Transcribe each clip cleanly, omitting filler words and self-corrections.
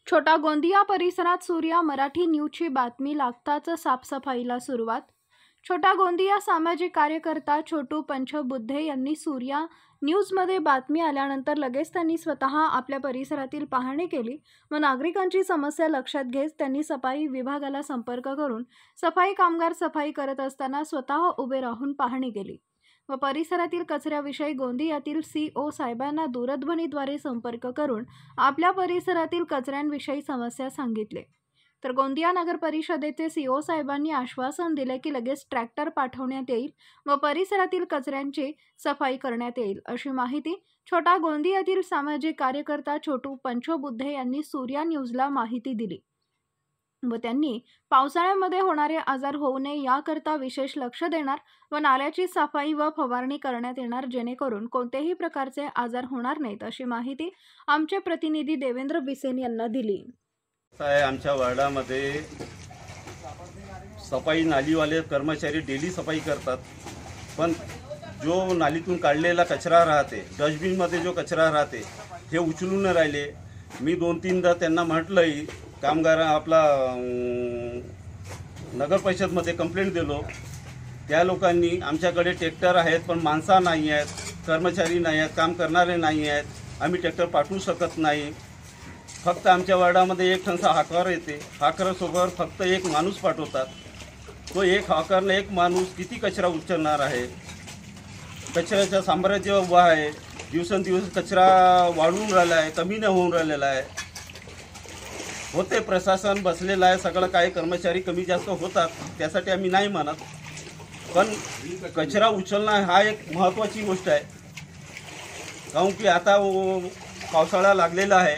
छोटा गोंदिया परिसरात सूर्या मराठी न्यूजची बातमी लागताच साफसफाईला सुरुवात। छोटा गोंदिया सामाजिक कार्यकर्ता छोटू पंचबुद्धे यांनी सूर्या न्यूजमध्ये बातमी आल्यानंतर लगेच त्यांनी स्वतः आपल्या परिसरातील पाहणी केली व नागरिकांची समस्या लक्षात घेत त्यांनी सफाई विभागाला संपर्क करून सफाई कामगार सफाई करत असताना स्वतः उभे राहून पाहणी केली व परिसरातील कचऱ्याविषयी गोंदियातील CO साहेबांना दूरध्वनीद्वारे संपर्क करून आपल्या परिसरातील कचऱ्यांविषयी समस्या सांगितले। तर गोंदिया नगर परिषदेचे CO साहेबांनी आश्वासन दिले की लगेच ट्रॅक्टर पाठवण्यात येईल व परिसरातील कचऱ्यांची सफाई करण्यात येईल, अशी माहिती छोटा गोंदियातील सामाजिक कार्यकर्ता छोटू पंचबुद्धे यांनी सूर्या न्यूजला माहिती दिली व त्यांनी पावसाळ्यामध्ये होणारे आजार होऊ नये याकरता विशेष लक्ष देणार व नाल्याची सफाई व फवारणी करण्यात येणार जेणेकरून कोणत्याही प्रकारचे आजार होणार नाहीत, अशी माहिती आमचे प्रतिनिधी देवेंद्र बिसेन यांना दिली। आमच्या वार्डामध्ये सफाई नालीवाले कर्मचारी डेली सफाई करतात, पण जो नालीतून काढलेला कचरा राहते, डस्टबिनमध्ये जो कचरा राहते हे उचलून न राहिले। मी 2-3दा त्यांना म्हटलंही, कामगार आपला नगर परिषदमध्ये कंप्लेंट दिलो। त्या लोकांनी आमच्याकडे ट्रॅक्टर आहेत पण माणसं नाही आहेत, कर्मचारी नाही आहेत, काम करणारे नाही आहेत, आम्ही ट्रॅक्टर पाठवू शकत नाही। फक्त आमच्या वार्डामध्ये एक ठणसा हाकर येते, हाकरासोबत फक्त एक माणूस पाठवतात। तो एक हाकरनं एक माणूस किती कचरा उचलणार आहे? कचऱ्याचं साम्राज्य उभं आहे, दिवसेंदिवस कचरा वाढून राहिला आहे, कमी न होऊन राहिलेला आहे। होते प्रशासन बसलेलं आहे, सगळं काही कर्मचारी कमी जास्त होतात, त्यासाठी आम्ही नाही म्हणत, पण कचरा उचलणं हा एक महत्त्वाची गोष्ट आहे। कारण की आता पावसाळा लागलेला आहे,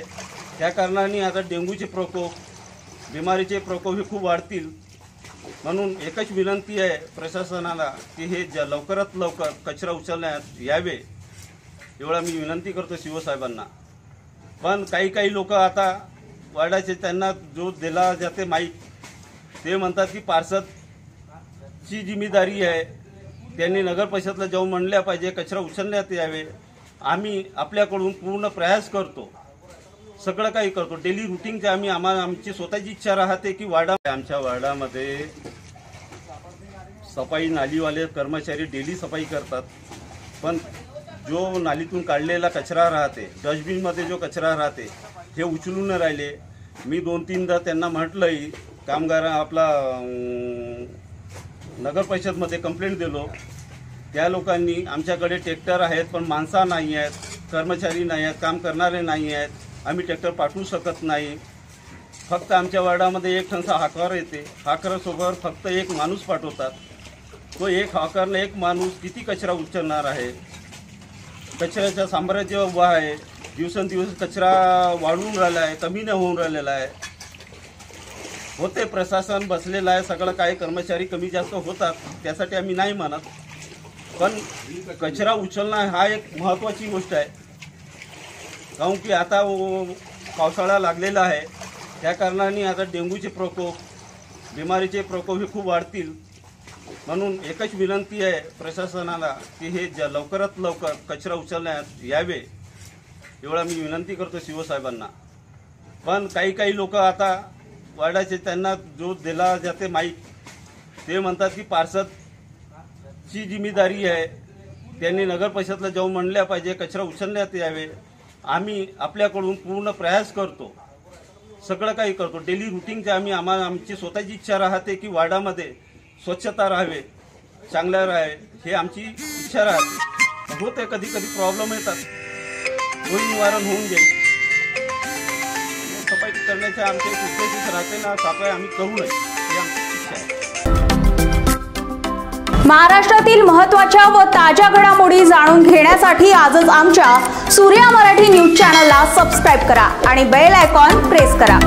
त्या कारणाने आता डेंग्यूचे प्रकोप, बिमारीचे प्रकोप हे खूप वाढतील। म्हणून एकच विनंती आहे प्रशासनाला की हे लवकरात लवकर कचरा उचलण्यात यावे, एवढा मी विनंती करतो CO साहेबांना। पण काही लोक आता वार्डाचे त्यांना जो दिला जाते माईक, ते म्हणतात की पार्षदची जिम्मेदारी आहे, त्यांनी नगर परिषदला जाऊन म्हणल्या पाहिजे कचरा उचलण्यात यावे। आम्ही आपल्याकडून पूर्ण प्रयास करतो, सगळं काही करतो, डेली रुटीनचे आमची स्वतःची इच्छा राहते की आमच्या वार्डामध्ये सफाई नालीवाले कर्मचारी डेली सफाई करतात, पण जो नालीतून काढलेला कचरा राहते, डस्टबिनमध्ये जो कचरा राहते हे उचलून न राहिले। मी 2-3दा त्यांना म्हटलंही, कामगार आपला नगर परिषदमध्ये कंप्लेंट दिलो। त्या लोकांनी आमच्याकडे ट्रॅक्टर आहेत पण माणसं नाही आहेत, कर्मचारी नाही आहेत, काम करणारे नाही आहेत, आम्ही ट्रॅक्टर पाठवू शकत नाही। फक्त आमच्या वार्डामध्ये एक ठणसा हाकर येते, हाकरासोबत फक्त एक माणूस पाठवतात। तो एक हाकरनं एक माणूस किती कचरा उचलणार आहे? कचऱ्याचं साम्राज्य उभं आहे, दिवसेंदिवस कचरा वाढून राहिला आहे, कमी न होऊन राहिलेला आहे। होते प्रशासन बसलेलं आहे, सगळं काही कर्मचारी कमी जास्त होतात, त्यासाठी आम्ही नाही म्हणत, पण कचरा उचलणं हा एक महत्त्वाची गोष्ट आहे। कारण की आता पावसाळा लागलेला आहे, त्या कारणाने आता डेंग्यूचे प्रकोप, बिमारीचे प्रकोप हे खूप वाढतील। म्हणून एकच विनंती आहे प्रशासनाला की हे लवकरात लवकर कचरा उचलण्यात यावे, एवढा मी विनंती करतो CO साहेबांना। पण काही लोक आता वार्डाचे त्यांना जो दिला जाते माईक, ते म्हणतात की पार्षदची जिम्मेदारी आहे, त्यांनी नगर परिषदला जाऊन म्हणल्या पाहिजे कचरा उचलण्यात यावे। आम्ही आपल्याकडून पूर्ण प्रयास करतो, सगळं काही करतो, डेली रुटीनचे आमची स्वतःची इच्छा राहते की वार्डामध्ये स्वच्छता राहावे, चांगलं राहावे, हे आमची इच्छा राहते। होते कधी प्रॉब्लेम येतात, दोन्ही निवारण होऊन जाईल। सफाई करण्याचे आमचे उद्देश राहते ना, सफाई आम्ही करू नये ही आमची इच्छा आहे। महाराष्ट्रातील महत्त्वाच्या व ताज्या घडामोडी जाणून घेण्यासाठी आजच आमच्या सूर्या मराठी न्यूज चॅनलला सबस्क्राईब करा आणि बेल आयकॉन प्रेस करा।